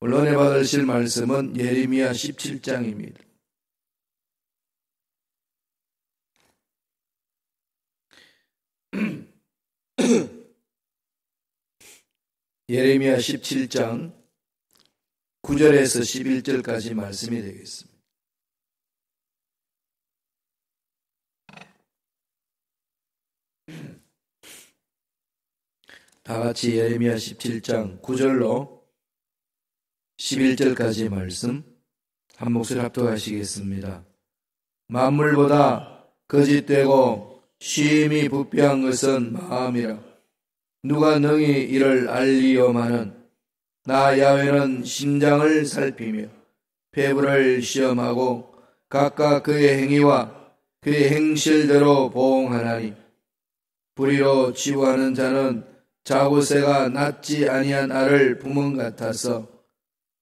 오늘 은혜 받으실 말씀은 예레미야 17장입니다. 예레미야 17장 9절에서 11절까지 말씀이 되겠습니다. 다 같이 예레미야 17장 9절로 11절까지 말씀 한 목소리 합독하시겠습니다. 만물보다 거짓되고 심히 부패한 것은 마음이라. 누가 능히 이를 알리오마는 나 야훼는 심장을 살피며 폐부를 시험하고 각각 그의 행위와 그의 행실대로 보응하나니 불의로 치부하는 자는 자고새가 낳지 아니한 알을 품은 같아서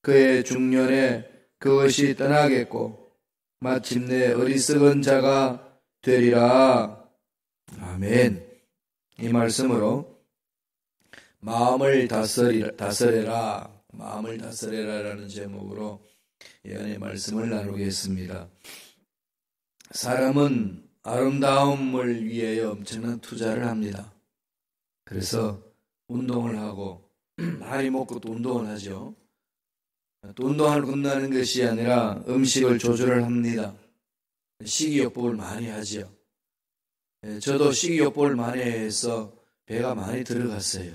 그의 중년에 그것이 떠나겠고 마침내 어리석은 자가 되리라. 아멘. 이 말씀으로 마음을 다스려라, 마음을 다스려라라는 제목으로 예언의 말씀을 나누겠습니다. 사람은 아름다움을 위하여 엄청난 투자를 합니다. 그래서 운동을 하고 많이 먹고 또 운동을 하죠. 또 운동하러 끝나는 것이 아니라 음식을 조절을 합니다. 식이요법을 많이 하죠. 저도 식이요법을 많이 해서 배가 많이 들어갔어요.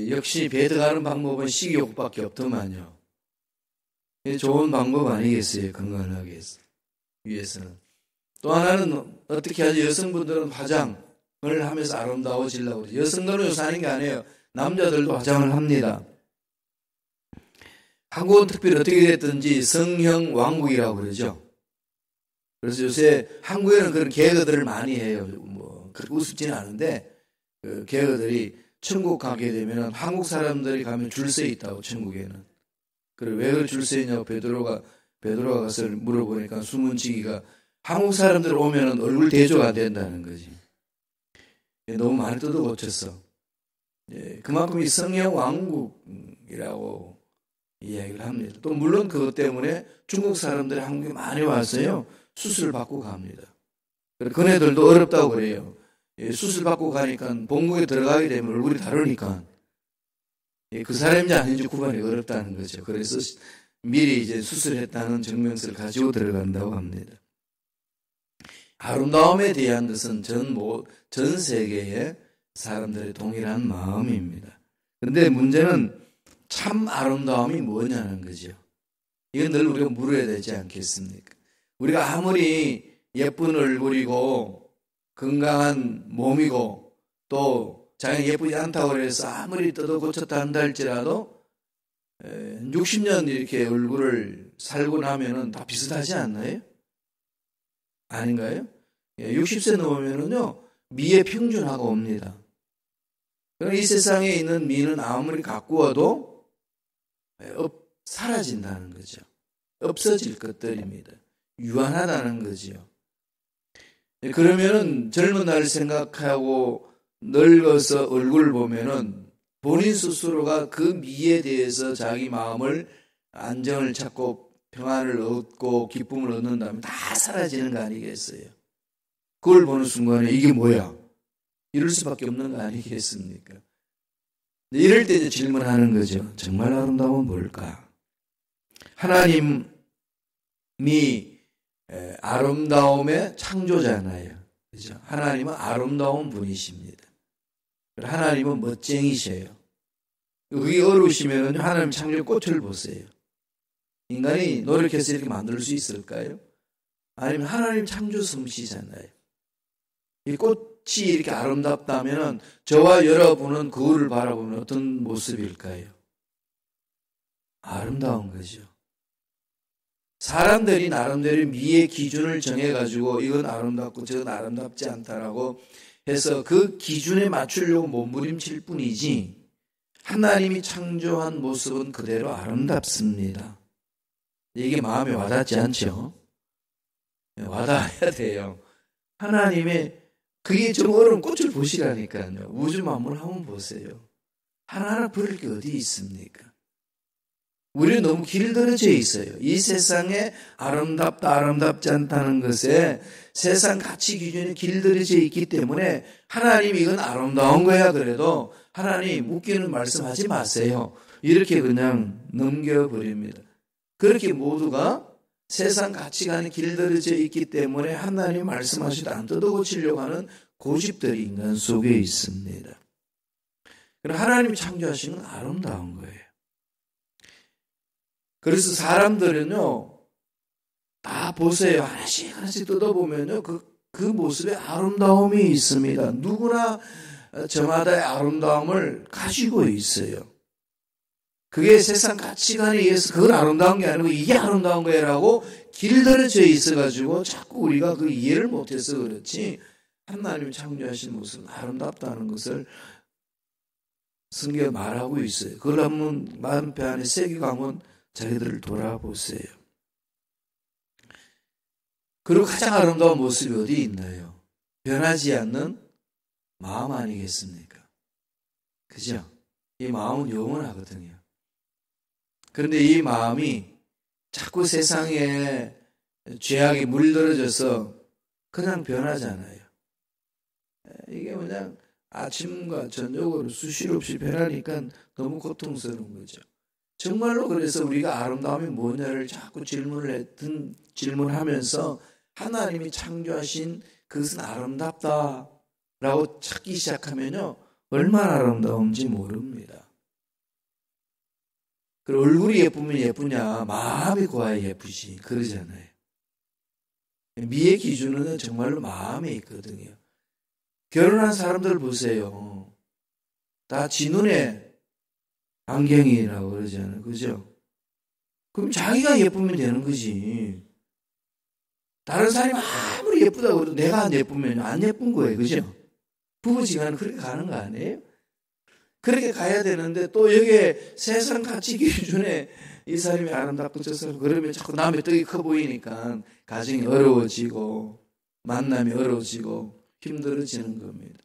역시 배 들어가는 방법은 식이요법밖에 없더만요. 좋은 방법 아니겠어요? 건강하기 위해서는. 또 하나는 어떻게 하죠? 여성분들은 화장을 하면서 아름다워지려고 그러죠. 여성들은 요새 하는 게 아니에요. 남자들도 화장을 합니다. 한국은 특별히 어떻게 됐든지 성형 왕국이라고 그러죠. 그래서 요새 한국에는 그런 개그들을 많이 해요. 그렇게 우습지는 않은데 그 개그들이 천국 가게 되면 한국 사람들이 가면 줄 서 있다고, 천국에는. 그래, 왜 줄 서 있냐고 베드로가 가서 물어보니까 수문지기가 한국 사람들 오면 얼굴 대조가 된다는 거지. 너무 많이 뜯어고쳤어. 그만큼 이 성형 왕국이라고 이야기를 합니다. 또 물론 그것 때문에 중국 사람들이 한국에 많이 왔어요. 수술 받고 갑니다. 그네들도 어렵다고 그래요. 수술 받고 가니까 본국에 들어가게 되면 얼굴이 다르니까 그 사람인지 아닌지 구분이 어렵다는 거죠. 그래서 미리 이제 수술했다는 증명서를 가지고 들어간다고 합니다. 아름다움에 대한 것은 전 세계의 사람들의 동일한 마음입니다. 그런데 문제는 참 아름다움이 뭐냐는 거죠. 이건 늘 우리가 물어야 되지 않겠습니까? 우리가 아무리 예쁜 얼굴이고 건강한 몸이고 또 자기가 예쁘지 않다고 해서 아무리 뜯어 고쳤다 한다 할지라도 60년 이렇게 얼굴을 살고 나면은 다 비슷하지 않나요? 아닌가요? 60세 넘으면은요, 미의 평준화가 옵니다. 그러니까 이 세상에 있는 미는 아무리 가꾸어도 사라진다는 거죠. 없어질 것들입니다. 유한하다는 거죠. 그러면은 젊은 날 생각하고 늙어서 얼굴을 보면은 본인 스스로가 그 미에 대해서 자기 마음을 안정을 찾고 평안을 얻고 기쁨을 얻는다면 다 사라지는 거 아니겠어요? 그걸 보는 순간에 이게 뭐야? 이럴 수밖에 없는 거 아니겠습니까? 이럴 때 이제 질문하는 거죠. 정말 아름다움은 뭘까? 하나님이 아름다움의 창조자잖아요. 그죠? 하나님은 아름다운 분이십니다. 하나님은 멋쟁이셔요. 그게 어려우시면 하나님 창조의 꽃을 보세요. 인간이 노력해서 이렇게 만들 수 있을까요? 아니면 하나님 창조 솜씨잖아요. 이 꽃이 이렇게 아름답다면 저와 여러분은 그거를 바라보면 어떤 모습일까요? 아름다운 거죠. 사람들이 나름대로 미의 기준을 정해가지고 이건 아름답고 저건 아름답지 않다라고 해서 그 기준에 맞추려고 몸부림칠 뿐이지 하나님이 창조한 모습은 그대로 아름답습니다. 이게 마음에 와닿지 않죠? 와닿아야 돼요. 하나님의 그게 좀 어려운 꽃을 보시라니까요. 우주 만물 한번 보세요. 하나하나 버릴 게 어디 있습니까? 우리는 너무 길들여져 있어요. 이 세상에 아름답다, 아름답지 않다는 것에 세상 가치 기준이 길들여져 있기 때문에 하나님이 이건 아름다운 거야 그래도 하나님 웃기는 말씀하지 마세요. 이렇게 그냥 넘겨버립니다. 그렇게 모두가 세상 가치관이 길들여져 있기 때문에 하나님 말씀하시도 안 뜯어고치려고 하는 고집들이 인간 속에 있습니다. 그럼 하나님이 창조하신 건 아름다운 거예요. 그래서 사람들은요, 다 보세요. 하나씩 하나씩 뜯어보면요, 그 모습에 아름다움이 있습니다. 누구나 저마다의 아름다움을 가지고 있어요. 그게 세상 가치관에 의해서 그건 아름다운 게 아니고 이게 아름다운 거야라고 길들여져 있어가지고 자꾸 우리가 그 이해를 못해서 그렇지 하나님이 창조하신 모습은 아름답다는 것을 성경에 말하고 있어요. 그걸 한번 마음배 안에 새기고 한번 자기들을 돌아보세요. 그리고 가장 아름다운 모습이 어디 있나요? 변하지 않는 마음 아니겠습니까? 그죠? 이 마음은 영원하거든요. 그런데 이 마음이 자꾸 세상에 죄악에 물들어져서 그냥 변하잖아요. 이게 그냥 아침과 저녁으로 수시로 없이 변하니까 너무 고통스러운 거죠. 정말로 그래서 우리가 아름다움이 뭐냐를 자꾸 질문하면서 하나님이 창조하신 그것은 아름답다라고 찾기 시작하면요. 얼마나 아름다운지 모릅니다. 그리고 얼굴이 예쁘면 예쁘냐 마음이 고와야 예쁘지 그러잖아요. 미의 기준은 정말로 마음에 있거든요. 결혼한 사람들 보세요. 다 지 눈에 안경이라고 그러잖아요. 그죠? 그럼 자기가 예쁘면 되는 거지. 다른 사람이 아무리 예쁘다고 해도 내가 안 예쁘면 안 예쁜 거예요. 그죠? 부부지간은 그렇게 가는 거 아니에요? 그렇게 가야 되는데 또 여기에 세상 가치 기준에 이 사람이 아름답고 저 사람 그러면 자꾸 남의 떡이 커 보이니까 가정이 어려워지고 만남이 어려워지고 힘들어지는 겁니다.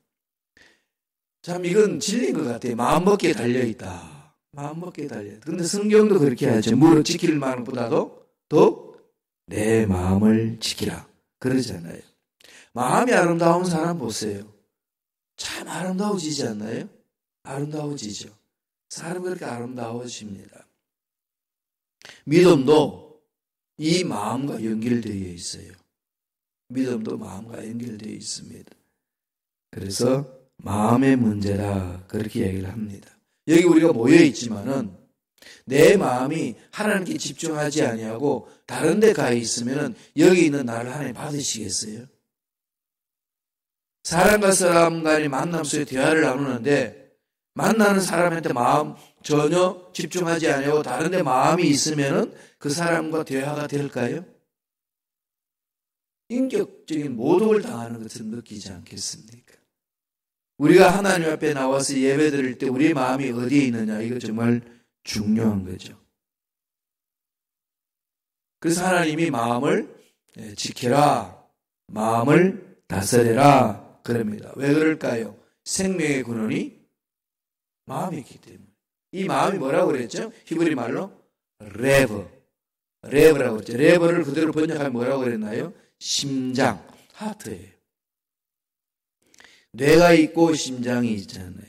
참 이건 진리인 것 같아요. 마음먹기에 달려있다. 마음먹기에 달려있다. 근데 성경도 그렇게 하죠. 물을 지킬 마음보다도 더욱 내 마음을 지키라. 그러잖아요. 마음이 아름다운 사람 보세요. 참 아름다워지지 않나요? 아름다워지죠. 사람이 그렇게 아름다워집니다. 믿음도 이 마음과 연결되어 있어요. 믿음도 마음과 연결되어 있습니다. 그래서 마음의 문제라 그렇게 얘기를 합니다. 여기 우리가 모여 있지만은 내 마음이 하나님께 집중하지 아니하고 다른 데 가 있으면 여기 있는 나를 하나님 받으시겠어요? 사람과 사람 간의 만남 속에 대화를 나누는데 만나는 사람한테 마음 전혀 집중하지 아니하고 다른 데 마음이 있으면은 그 사람과 대화가 될까요? 인격적인 모독을 당하는 것을 느끼지 않겠습니까? 우리가 하나님 앞에 나와서 예배 드릴 때 우리의 마음이 어디에 있느냐 이거 정말 중요한 거죠. 그래서 하나님이 마음을 지켜라, 마음을 다스려라 그럽니다. 왜 그럴까요? 생명의 근원이 마음이 있기 때문에. 이 마음이 뭐라고 그랬죠? 히브리 말로 레브라고 그랬죠. 레브를 그대로 번역하면 뭐라고 그랬나요? 심장, 하트예요. 뇌가 있고 심장이 있잖아요.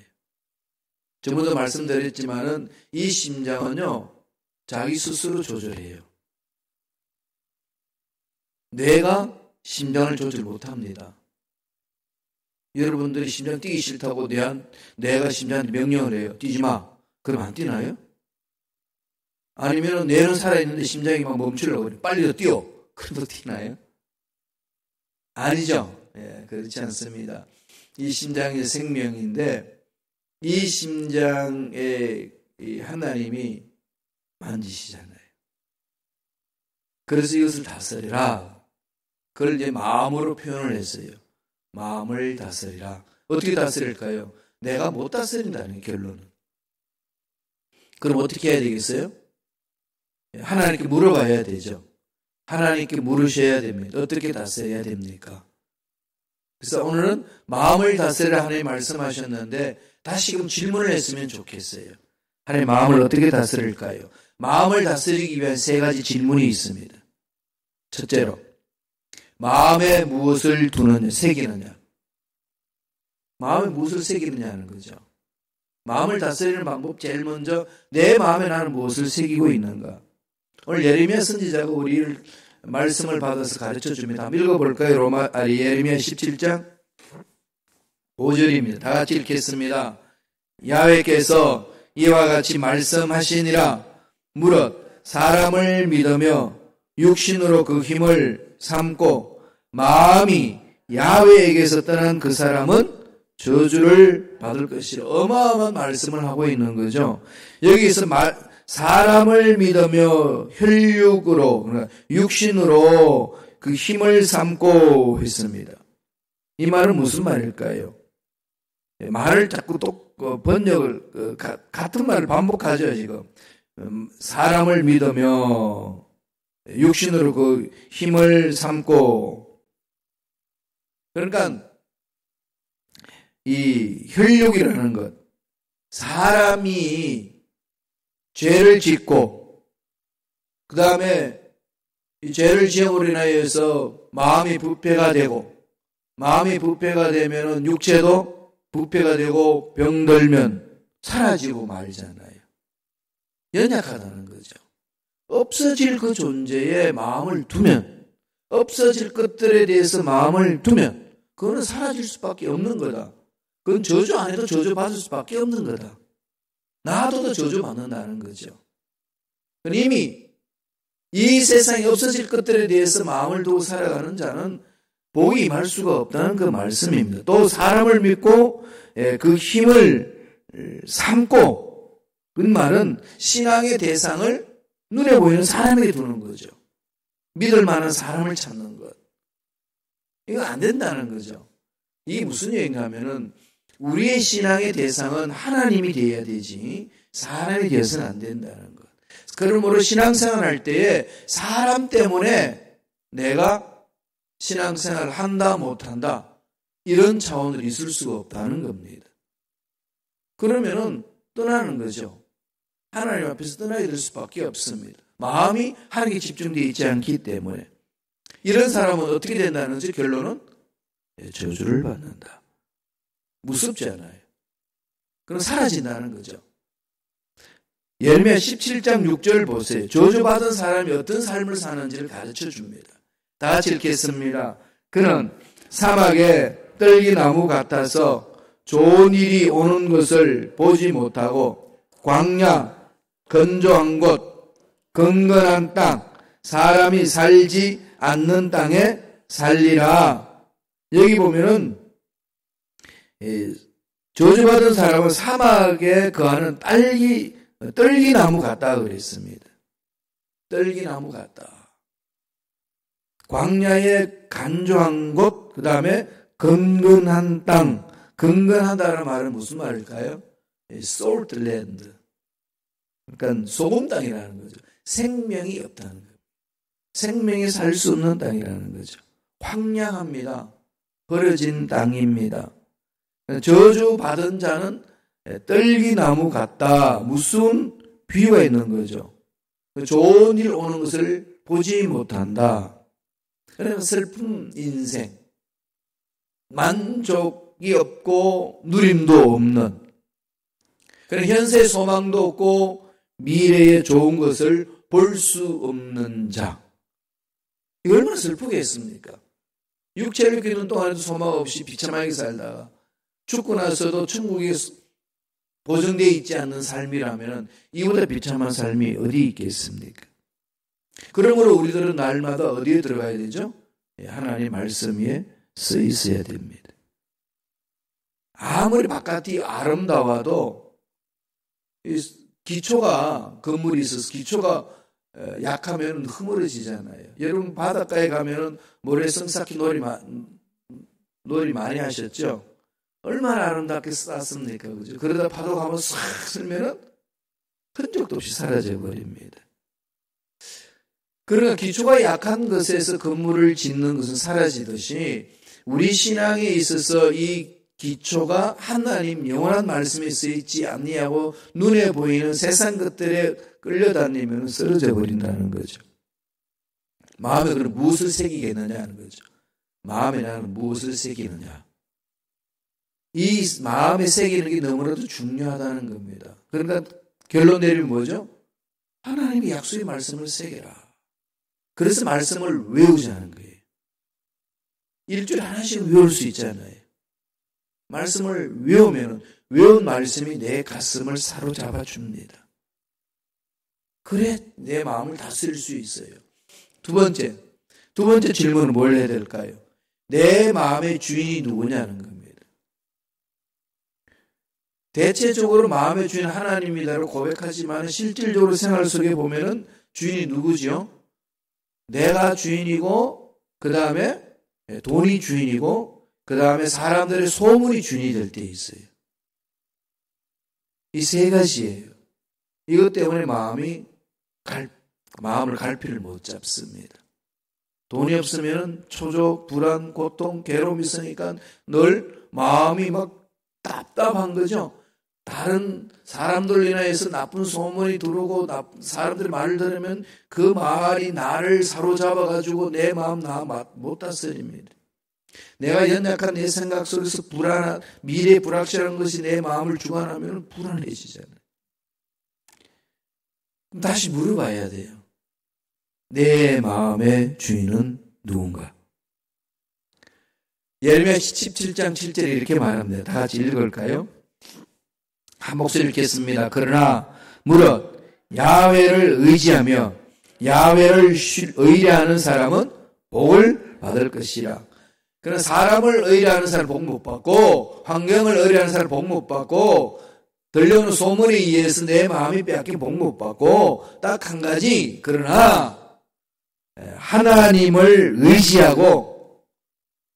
전부도 말씀드렸지만은 이 심장은요 자기 스스로 조절해요. 뇌가 심장을 조절 못합니다. 여러분들이 심장 뛰기 싫다고 뇌가 심장한테 명령을 해요. 뛰지 마. 그럼 안 뛰나요? 아니면 뇌는 살아있는데 심장이 막 멈추려고 그래. 빨리 더 뛰어. 그래도 뛰나요? 아니죠. 예, 그렇지 않습니다. 이 심장이 생명인데 이 심장에 하나님이 만지시잖아요. 그래서 이것을 다스리라. 그걸 이제 마음으로 표현을 했어요. 마음을 다스리라. 어떻게 다스릴까요? 내가 못 다스린다는 결론은. 그럼 어떻게 해야 되겠어요? 하나님께 물어봐야 되죠. 하나님께 물으셔야 됩니다. 어떻게 다스려야 됩니까? 그래서 오늘은 마음을 다스리라 하나님 말씀하셨는데 다시금 질문을 했으면 좋겠어요. 하나님 마음을 어떻게 다스릴까요? 마음을 다스리기 위한 세 가지 질문이 있습니다. 첫째로, 마음에 무엇을 두느냐, 새기느냐. 마음에 무엇을 새기느냐는 거죠. 마음을 다스리는 방법, 제일 먼저 내 마음에 나는 무엇을 새기고 있는가. 오늘 예레미야 선지자가 우리를 말씀을 받아서 가르쳐 줍니다. 한번 읽어볼까요? 예레미야 17장 5절입니다. 다 같이 읽겠습니다. 야훼께서 이와 같이 말씀하시니라. 무릇 사람을 믿으며 육신으로 그 힘을 삼고 마음이 야훼에게서 떠난 그 사람은 저주를 받을 것이라. 어마어마한 말씀을 하고 있는 거죠. 여기서 사람을 믿으며 혈육으로, 그러니까 육신으로 그 힘을 삼고 했습니다. 이 말은 무슨 말일까요? 말을 자꾸 또 번역을 같은 말을 반복하죠 지금. 사람을 믿으며 육신으로 그 힘을 삼고, 그러니까 이 혈육이라는 것, 사람이 죄를 짓고 그 다음에 이 죄를 지음으로 인하여서 마음이 부패가 되고, 마음이 부패가 되면은 육체도 부패가 되고 병들면 사라지고 말잖아요. 연약하다는 거죠. 없어질 그 존재에 마음을 두면, 없어질 것들에 대해서 마음을 두면 그거는 사라질 수밖에 없는 거다. 그건 저주 안 해도 저주 받을 수밖에 없는 거다. 놔둬도 저주 받는다는 거죠. 이미 이 세상에 없어질 것들에 대해서 마음을 두고 살아가는 자는 복이 임할 수가 없다는 그 말씀입니다. 또 사람을 믿고 그 힘을 삼고, 그 말은 신앙의 대상을 눈에 보이는 사람에게 두는 거죠. 믿을 만한 사람을 찾는 것. 이거 안 된다는 거죠. 이게 무슨 얘기인가 하면은 우리의 신앙의 대상은 하나님이 되어야 되지 사람이 되어서는 안 된다는 것. 그러므로 신앙생활 할 때에 사람 때문에 내가 신앙생활을 한다 못한다 이런 차원으로 있을 수가 없다는 겁니다. 그러면은 떠나는 거죠. 하나님 앞에서 떠나게 될 수밖에 없습니다. 마음이 하나님께 집중되어 있지 않기 때문에. 이런 사람은 어떻게 된다는지 결론은 저주를 받는다. 무섭지 않아요. 그럼 사라진다는 거죠. 예레미야 17장 6절 보세요. 저주받은 사람이 어떤 삶을 사는지를 가르쳐 줍니다. 다 같이 읽겠습니다. 그는 사막에 떨기나무 같아서 좋은 일이 오는 것을 보지 못하고 광야, 건조한 곳, 건건한 땅, 사람이 살지 않는 땅에 살리라. 여기 보면은 저주받은 사람은 사막에 거하는 떨기나무 같다 그랬습니다. 떨기나무 같다. 광야의 간조한 곳, 그 다음에 건건한 땅. 건건하다는 말은 무슨 말일까요? salt land. 그러니까 소금 땅이라는 거죠. 생명이 없다는 거예요. 생명이 살 수 없는 땅이라는 거죠. 황량합니다. 버려진 땅입니다. 저주받은 자는 떨기나무 같다. 무슨 비유가 있는 거죠. 좋은 일 오는 것을 보지 못한다. 그러면 슬픈 인생, 만족이 없고 누림도 없는, 그런 현세 소망도 없고 미래의 좋은 것을 볼 수 없는 자. 이거 얼마나 슬프겠습니까? 육체를 기는 동안에도 소망 없이 비참하게 살다가 죽고 나서도 천국에 보증되어 있지 않는 삶이라면 이보다 비참한 삶이 어디 있겠습니까? 그러므로 우리들은 날마다 어디에 들어가야 되죠? 하나님의 말씀 위에 서 있어야 됩니다. 아무리 바깥이 아름다워도 기초가, 건물이 있어서 기초가 약하면 흐물어지잖아요. 여러분 바닷가에 가면 모래성 쌓기 놀이 많이 하셨죠? 얼마나 아름답게 쌓았습니까? 그죠? 그러다 파도가 한번 싹 쓸면은 흔적도 없이 사라져 버립니다. 그러나 기초가 약한 것에서 건물을 짓는 것은 사라지듯이 우리 신앙에 있어서 이 기초가 하나님 영원한 말씀에 쓰이지 않냐고 눈에 보이는 세상 것들에 끌려다니면 쓰러져 버린다는 거죠. 마음에 그럼 무엇을 새기겠느냐 하는 거죠. 마음에 나는 무엇을 새기느냐. 이 마음에 새기는 게 너무나도 중요하다는 겁니다. 그러니까 결론 내리면 뭐죠? 하나님의 약속의 말씀을 새겨라. 그래서 말씀을 외우자는 거예요. 일주일에 하나씩 외울 수 있잖아요. 말씀을 외우면 외운 말씀이 내 가슴을 사로잡아 줍니다. 그래 내 마음을 다스릴 수 있어요. 두 번째 질문은 뭘 해야 될까요? 내 마음의 주인이 누구냐는 겁니다. 대체적으로 마음의 주인 하나님이라고 고백하지만 실질적으로 생활 속에 보면은 주인이 누구죠? 내가 주인이고 그 다음에 돈이 주인이고 그 다음에 사람들의 소문이 주인이 될 때 있어요. 이 세 가지예요. 이것 때문에 마음을 갈피를 못 잡습니다. 돈이 없으면 초조, 불안, 고통, 괴로움이 있으니까 늘 마음이 막 답답한 거죠. 다른 사람들 인하여서 나쁜 소문이 들어오고 사람들의 말을 들으면 그 말이 나를 사로잡아가지고 내 마음 못 다스립니다. 내가 연약한 내 생각 속에서 미래 불확실한 것이 내 마음을 주관하면 불안해지잖아요. 다시 물어봐야 돼요. 내 마음의 주인은 누군가? 예레미야 17장 7절에 이렇게 말합니다. 다 같이 읽을까요? 한 목소리 읽겠습니다. 그러나 무릇 야훼를 의지하며 야훼를 의뢰하는 사람은 복을 받을 것이라. 그러나 사람을 의뢰하는 사람은 복 못 받고 환경을 의뢰하는 사람은 복 못 받고 들려오는 소문에 의해서 내 마음이 빼앗긴 복 못 받고 딱 한 가지, 그러나 하나님을 의지하고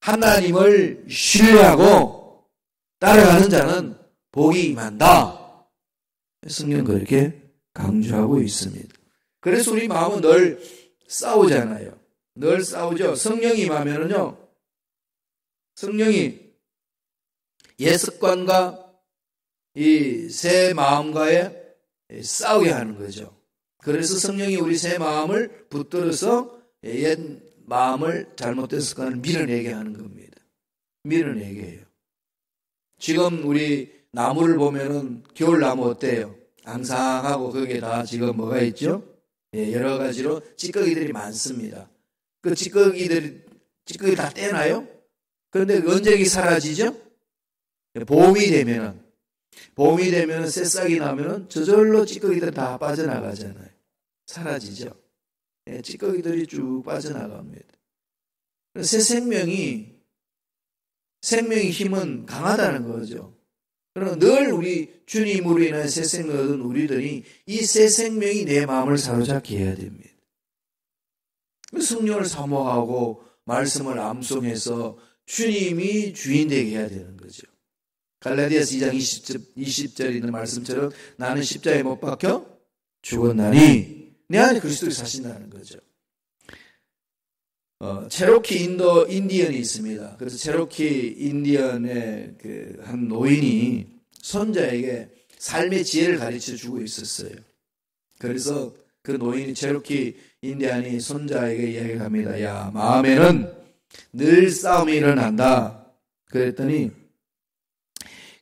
하나님을 신뢰하고 따라가는 자는 복이 임한다. 성경은 그렇게 강조하고 있습니다. 그래서 우리 마음은 늘 싸우잖아요. 늘 싸우죠. 성령이 임하면은요, 성령이 옛 습관과 이 새 마음과의 싸우게 하는 거죠. 그래서 성령이 우리 새 마음을 붙들어서 옛 마음을 잘못된 습관을 밀어내게 하는 겁니다. 밀어내게 해요. 지금 우리 나무를 보면은 겨울나무 어때요? 앙상하고 거기에 다 지금 뭐가 있죠? 여러 가지로 찌꺼기들이 많습니다. 그 찌꺼기 다 떼나요? 그런데 언제 사라지죠? 봄이 되면은 새싹이 나면은 저절로 찌꺼기들 다 빠져나가잖아요. 사라지죠. 찌꺼기들이 쭉 빠져나갑니다. 새 생명의 힘은 강하다는 거죠. 그러나 늘 우리 주님으로 인한 새 생명을 얻은 우리들이 이 새 생명이 내 마음을 사로잡게 해야 됩니다. 성령을 사모하고 말씀을 암송해서 주님이 주인 되게 해야 되는 거죠. 갈라디아서 2장 20절에 있는 말씀처럼 나는 십자가에 못 박혀 죽었나니 내 안에 그리스도가 사신다는 거죠. 체로키 인디언이 있습니다. 그래서 체로키 인디언의 한 노인이 손자에게 삶의 지혜를 가르쳐 주고 있었어요. 그래서 그 노인이 체로키 인디언이 손자에게 이야기합니다. 야, 마음에는 늘 싸움이 일어난다. 그랬더니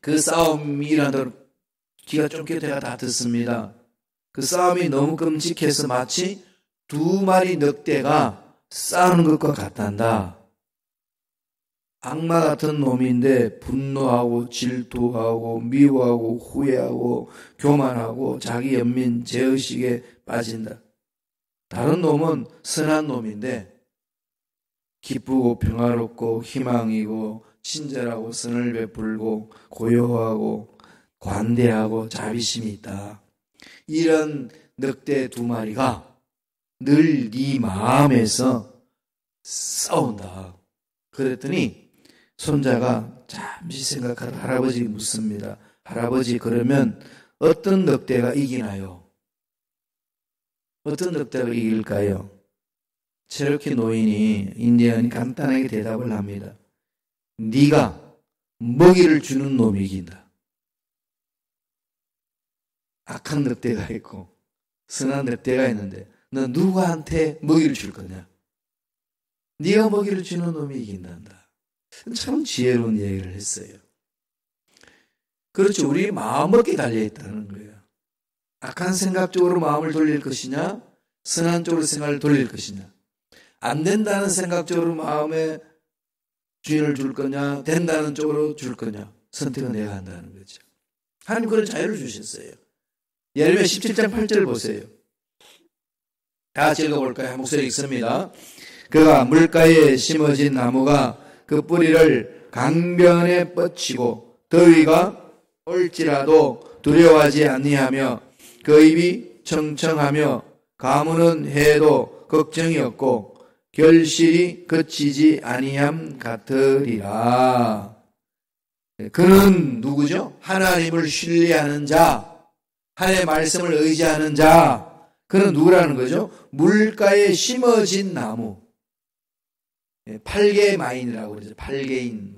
그 싸움이 일어나도록 귀가 쫑게 내가 다 듣습니다. 그 싸움이 너무 끔찍해서 마치 두 마리 늑대가 싸우는 것과 같단다. 악마 같은 놈인데 분노하고 질투하고 미워하고 후회하고 교만하고 자기 연민 제의식에 빠진다. 다른 놈은 선한 놈인데 기쁘고 평화롭고 희망이고 친절하고 선을 베풀고 고요하고 관대하고 자비심이 있다. 이런 늑대 두 마리가 늘 네 마음에서 싸운다. 그랬더니 손자가 잠시 생각하다 할아버지 묻습니다. 할아버지, 그러면 어떤 늑대가 이기나요? 어떤 늑대가 이길까요? 체로키 노인이 인디언이 간단하게 대답을 합니다. 네가 먹이를 주는 놈이 이긴다. 악한 늑대가 있고 선한 늑대가 있는데 너 누구한테 먹이를 줄 거냐? 네가 먹이를 주는 놈이 이긴단다. 참 지혜로운 얘기를 했어요. 그렇죠. 우리 마음먹기에 달려있다는 거예요. 악한 생각 쪽으로 마음을 돌릴 것이냐, 선한 쪽으로 생각을 돌릴 것이냐. 안 된다는 생각 쪽으로 마음에 주인을 줄 거냐, 된다는 쪽으로 줄 거냐. 선택은 내가 한다는 거죠. 하나님 그런 자유를 주셨어요. 예레미야 17장 8절 보세요. 다 같이 읽어볼까요? 목소리 읽습니다. 그가 물가에 심어진 나무가 그 뿌리를 강변에 뻗치고 더위가 올지라도 두려워하지 아니하며 그 입이 청청하며 가무는 해도 걱정이 없고 결실이 그치지 아니함 같으리라. 그는 누구죠? 하나님을 신뢰하는 자, 하나님의 말씀을 의지하는 자. 그는 누구라는 거죠? 물가에 심어진 나무. 팔개 마인이라고 그러죠. 팔개인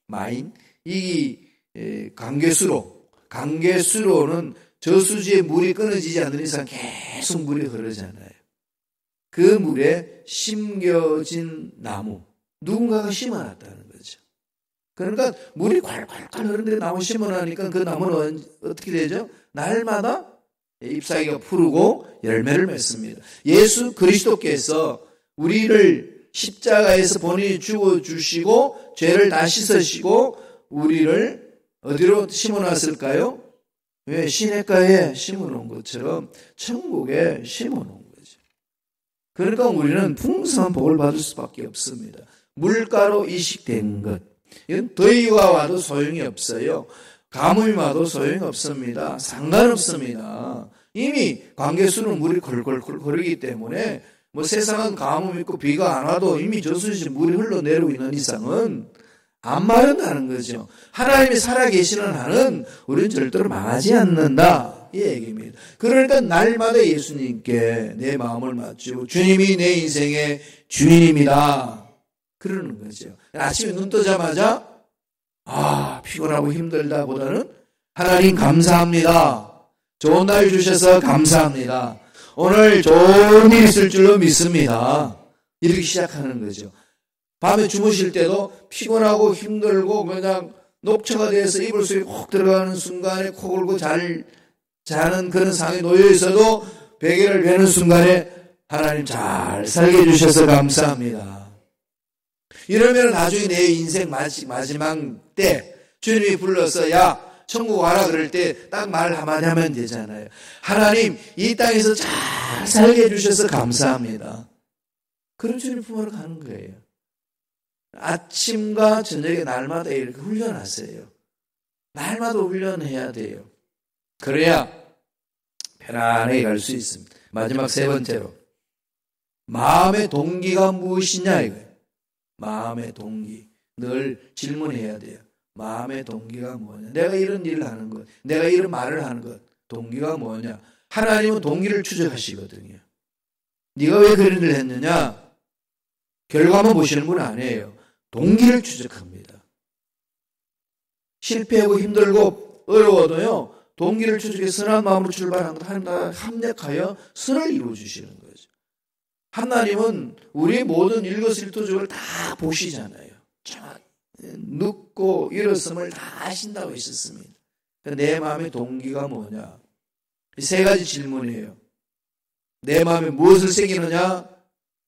마인. 이 강계수로는 저수지에 물이 끊어지지 않는 이상 계속 물이 흐르잖아요. 그 물에 심겨진 나무. 누군가가 심어놨다는 거죠. 그러니까 물이 콸콸콸 흐르는데 나무 심어놓으니까 그 나무는 어떻게 되죠? 날마다 잎사귀가 푸르고 열매를 맺습니다. 예수 그리스도께서 우리를 십자가에서 본인이 죽어주시고 죄를 다 씻으시고 우리를 어디로 심어놨을까요? 왜? 시냇가에 심어놓은 것처럼 천국에 심어놓은 거죠. 그러니까 우리는 풍성한 복을 받을 수밖에 없습니다. 물가로 이식된 것. 이건 더위가 와도 소용이 없어요. 가뭄이 와도 소용이 없습니다. 상관없습니다. 이미 관계수는 물이 콜콜콜 흐르기 때문에 뭐 세상은 가뭄 있고 비가 안 와도 이미 저수지 물이 흘러내리고 있는 이상은 안 마른다는 거죠. 하나님이 살아계시는 한은 우리는 절대로 망하지 않는다. 이 얘기입니다. 그러니까 날마다 예수님께 내 마음을 맞추고 주님이 내 인생의 주인입니다. 그러는 거죠. 아침에 눈 뜨자마자 피곤하고 힘들다 보다는 하나님 감사합니다. 좋은 날 주셔서 감사합니다. 오늘 좋은 일 있을 줄로 믿습니다. 이렇게 시작하는 거죠. 밤에 주무실 때도 피곤하고 힘들고 그냥 녹초가 돼서 이불 속에 콕 들어가는 순간에 코 골고 자는 그런 상황에 놓여 있어도 베개를 베는 순간에 하나님 잘 살게 해주셔서 감사합니다. 이러면 나중에 내 인생 마지막 때 주님이 불러서 야 천국 와라 그럴 때 딱 말 한마디 하면 되잖아요. 하나님 이 땅에서 잘 살게 해주셔서 감사합니다. 그런 주님 품으로 가는 거예요. 아침과 저녁에 날마다 이렇게 훈련하세요. 날마다 훈련해야 돼요. 그래야 편안하게 갈 수 있습니다. 마지막 세 번째로 마음의 동기가 무엇이냐 이거예요. 마음의 동기. 늘 질문해야 돼요. 마음의 동기가 뭐냐? 내가 이런 일을 하는 것, 내가 이런 말을 하는 것, 동기가 뭐냐? 하나님은 동기를 추적하시거든요. 네가 왜 그런 일을 했느냐? 결과만 보시는 분 아니에요. 동기를 추적합니다. 실패하고 힘들고 어려워도요, 동기를 추적해서 선한 마음으로 출발한 것 하나님과 합력하여 선을 이루어주시는 거죠. 하나님은 우리 모든 일거수일투족을 다 보시잖아요. 눕고 일었음을 다 아신다고 했었습니다. 내 마음의 동기가 뭐냐? 이 세 가지 질문이에요. 내 마음에 무엇을 새기느냐?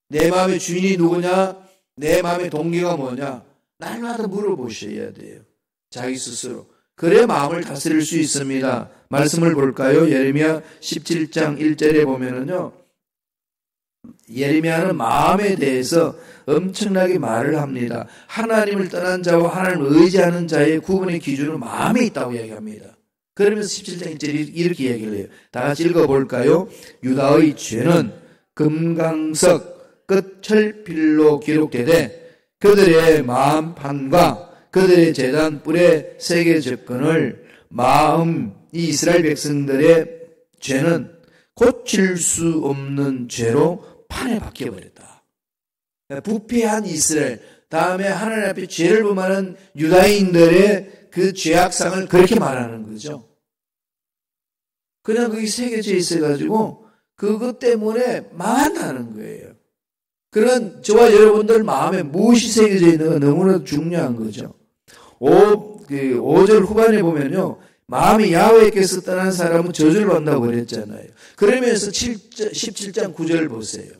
내 마음의 주인이 누구냐? 내 마음의 동기가 뭐냐? 날마다 물어보셔야 돼요. 자기 스스로. 그래 마음을 다스릴 수 있습니다. 말씀을 볼까요? 예레미야 17장 1절에 보면은요. 예레미야는 마음에 대해서 엄청나게 말을 합니다. 하나님을 떠난 자와 하나님을 의지하는 자의 구분의 기준은 마음에 있다고 얘기합니다. 그러면서 17장 1절에 이렇게 얘기를 해요. 다 같이 읽어볼까요? 유다의 죄는 금강석 끝철필로 기록되되 그들의 마음판과 그들의 제단 뿔의 세계 접근을 이 이스라엘 백성들의 죄는 고칠 수 없는 죄로 판에 박혀버렸다. 부패한 이스라엘, 다음에 하나님 앞에 죄를 범하는 유다인들의 그 죄악상을 그렇게 말하는 거죠. 그냥 그게 새겨져 있어가지고 그것 때문에 망한다는 거예요. 그런 저와 여러분들 마음에 무엇이 새겨져 있는가 너무나 중요한 거죠. 5절 후반에 보면요. 마음이 야훼께서 떠난 사람은 저주를 받는다고 그랬잖아요. 그러면서 17장 9절 보세요.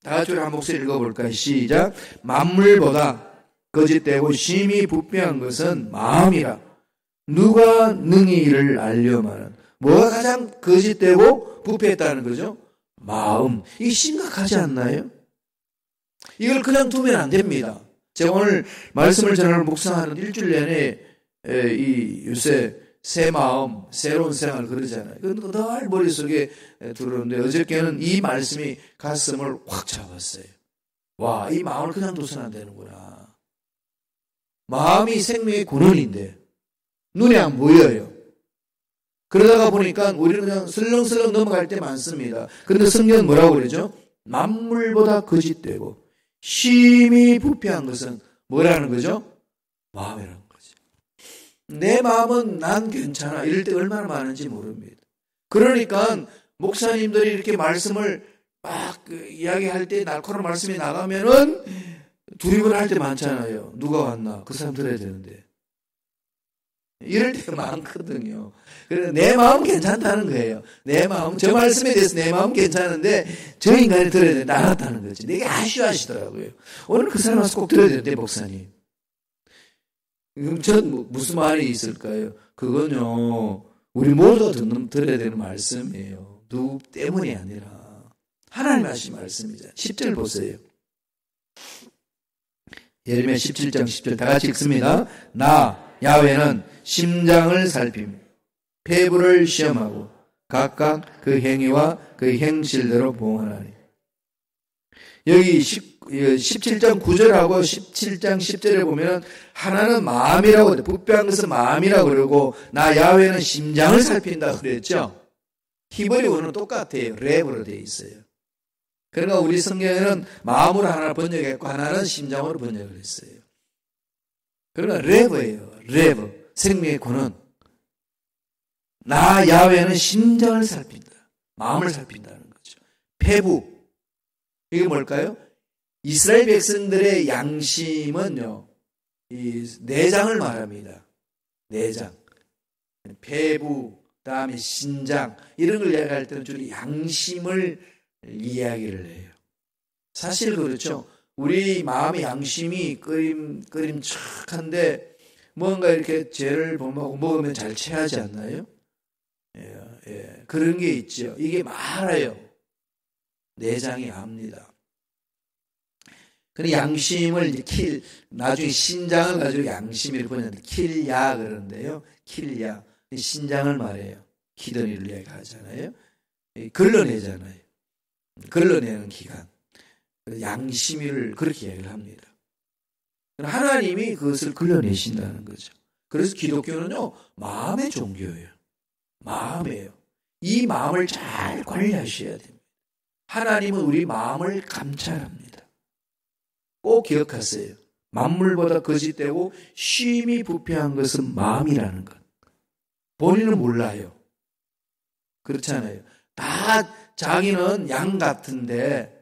다 같이 한 목소리 읽어볼까요? 시작. 만물보다 거짓되고 심히 부패한 것은 마음이라. 누가 능히 이를 알려마는. 뭐가 가장 거짓되고 부패했다는 거죠? 마음. 이게 심각하지 않나요? 이걸 그냥 두면 안 됩니다. 제가 오늘 말씀을 전하는 묵상하는 일주일 내내 요새 새 마음, 새로운 생활 그러잖아요. 그건 늘 머릿속에 들어오는데 어저께는 이 말씀이 가슴을 확 잡았어요. 와, 이 마음을 그냥 둬서는 안 되는구나. 마음이 생명의 근원인데 눈에 안 보여요. 그러다가 보니까 우리는 그냥 슬렁슬렁 넘어갈 때 많습니다. 그런데 성경은 뭐라고 그러죠? 만물보다 거짓되고 심히 부패한 것은 뭐라는 거죠? 마음이라는 거죠. 내 마음은 난 괜찮아. 이럴 때 얼마나 많은지 모릅니다. 그러니까 목사님들이 이렇게 말씀을 막 이야기할 때 날카로운 말씀이 나가면은 두리번 할 때 많잖아요. 누가 왔나? 그 사람 들어야 되는데. 이럴 때가 많거든요. 그래서 내 마음 괜찮다는 거예요. 내 마음, 저 말씀에 대해서 내 마음 괜찮은데 저 인간이 들어야 돼. 나갔다는 거지. 내게 아쉬워하시더라고요. 오늘 그 사람 와서 꼭 들어야 되는데 목사님. 그럼 전 무슨 말이 있을까요? 그건요. 우리 모두가 들어야 되는 말씀이에요. 누구 때문이 아니라 하나님 하신 말씀이죠. 10절 보세요. 예레미야 17장 10절 다 같이 읽습니다. 나 야훼는 심장을 살핌 폐부를 시험하고 각각 그 행위와 그 행실대로 보응하나니. 여기 17장 9절하고 17장 10절에 보면 하나는 마음이라고 부패한 것은 마음이라고 그러고 나 야훼는 심장을 살핀다 그랬죠. 히브리어는 똑같아요. 랩으로 되어 있어요. 그러니까 우리 성경에는 마음으로 하나 번역했고 하나는 심장으로 번역을 했어요. 그러니까 랩이에요. 랩. 생명의 근원. 나 야훼는 심장을 살핀다. 마음을 살핀다는 거죠. 폐부. 이게 뭘까요? 이스라엘 백성들의 양심은요, 이 내장을 말합니다. 내장. 폐부, 다음에 신장, 이런 걸 이야기할 때는 주로 양심을 이야기를 해요. 사실 그렇죠. 우리 마음의 양심이 끄림칙한데 뭔가 이렇게 죄를 범하고 먹으면 잘 체하지 않나요? 예, 그런 게 있죠. 이게 말아요. 내장이 압니다. 그 양심을 이제 나중에 신장을 가지고 양심을 보는데 킬야 그러는데요. 킬야. 신장을 말해요. 키드니를 얘기하잖아요. 걸러내잖아요. 걸러내는 기관. 양심을 그렇게 얘기를 합니다. 하나님이 그것을 걸러내신다는 거죠. 그래서 기독교는요, 마음의 종교예요. 마음이에요. 이 마음을 잘 관리하셔야 됩니다. 하나님은 우리 마음을 감찰합니다. 꼭 기억하세요. 만물보다 거짓되고 심히 부패한 것은 마음이라는 것. 본인은 몰라요. 그렇잖아요. 다 자기는 양 같은데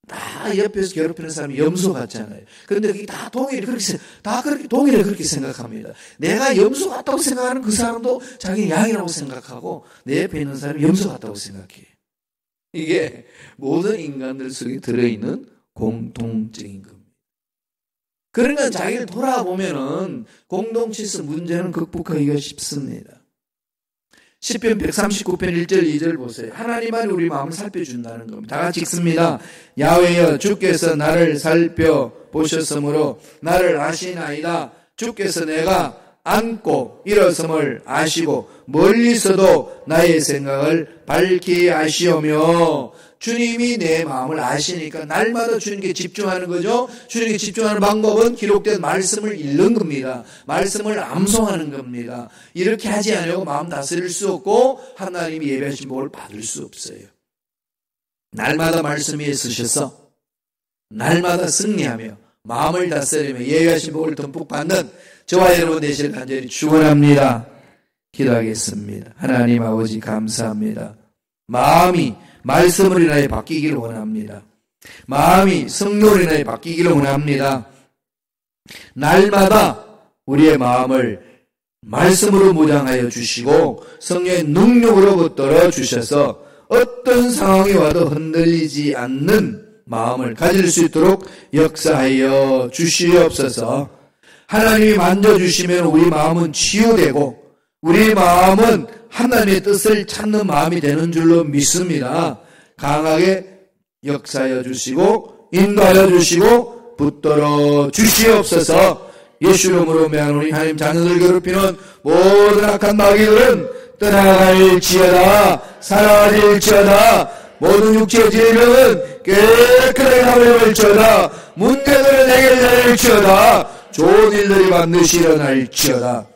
다 옆에서 괴롭히는 사람이 염소 같잖아요. 그런데 그게 다 동일이 그렇게 동일이 그렇게 생각합니다. 내가 염소 같다고 생각하는 그 사람도 자기는 양이라고 생각하고 내 옆에 있는 사람이 염소 같다고 생각해. 이게 모든 인간들 속에 들어있는 공통적인 겁니다. 그러니까 자기를 돌아보면은 공동체에서 문제는 극복하기가 쉽습니다. 시편 139편 1절 2절 보세요. 하나님 안에 우리 마음을 살펴준다는 겁니다. 다 같이 읽습니다. 야훼여 주께서 나를 살펴보셨으므로 나를 아시나이다. 주께서 내가 앉고 일어섬을 아시고 멀리서도 나의 생각을 밝히 아시오며. 주님이 내 마음을 아시니까 날마다 주님께 집중하는 거죠. 주님께 집중하는 방법은 기록된 말씀을 읽는 겁니다. 말씀을 암송하는 겁니다. 이렇게 하지 않으려고 마음 다스릴 수 없고 하나님이 예배하신 복을 받을 수 없어요. 날마다 말씀 위에 서셔서 날마다 승리하며 마음을 다스리며 예외하신 복을 듬뿍 받는 저와 여러분 되시길 간절히 축원합니다. 기도하겠습니다. 하나님 아버지 감사합니다. 마음이 말씀을 인하여 바뀌기를 원합니다. 마음이 성령을 인하여 바뀌기를 원합니다. 날마다 우리의 마음을 말씀으로 무장하여 주시고 성령의 능력으로 붙들어 주셔서 어떤 상황이 와도 흔들리지 않는 마음을 가질 수 있도록 역사하여 주시옵소서. 하나님이 만져주시면 우리 마음은 치유되고 우리 마음은 하나님의 뜻을 찾는 마음이 되는 줄로 믿습니다. 강하게 역사하여 주시고 인도하여 주시고 붙들어 주시옵소서. 예수 이름으로 명하노니 하나님 자녀들 괴롭히는 모든 악한 마귀들은 떠나갈지어다 사라질지어다. 모든 육체의 질병은 깨끗하게 나버릴지어다. 문제들은 해결될지어다. 좋은 일들이 반드시 일어날지어다.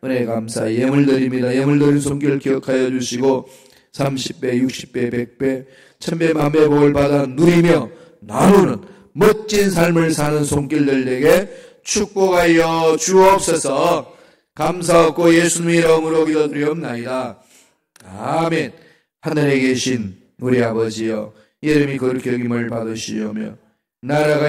은혜 감사 예물 드립니다. 예물 드린 손길 기억하여 주시고 30배, 60배, 100배, 1000배, 만배 복을 받아 누리며 나누는 멋진 삶을 사는 손길들에게 축복하여 주옵소서. 감사하고 예수님의 이름으로 기도드리옵나이다. 아멘. 하늘에 계신 우리 아버지여, 이름이 거룩히 여김을 받으시오며 나라가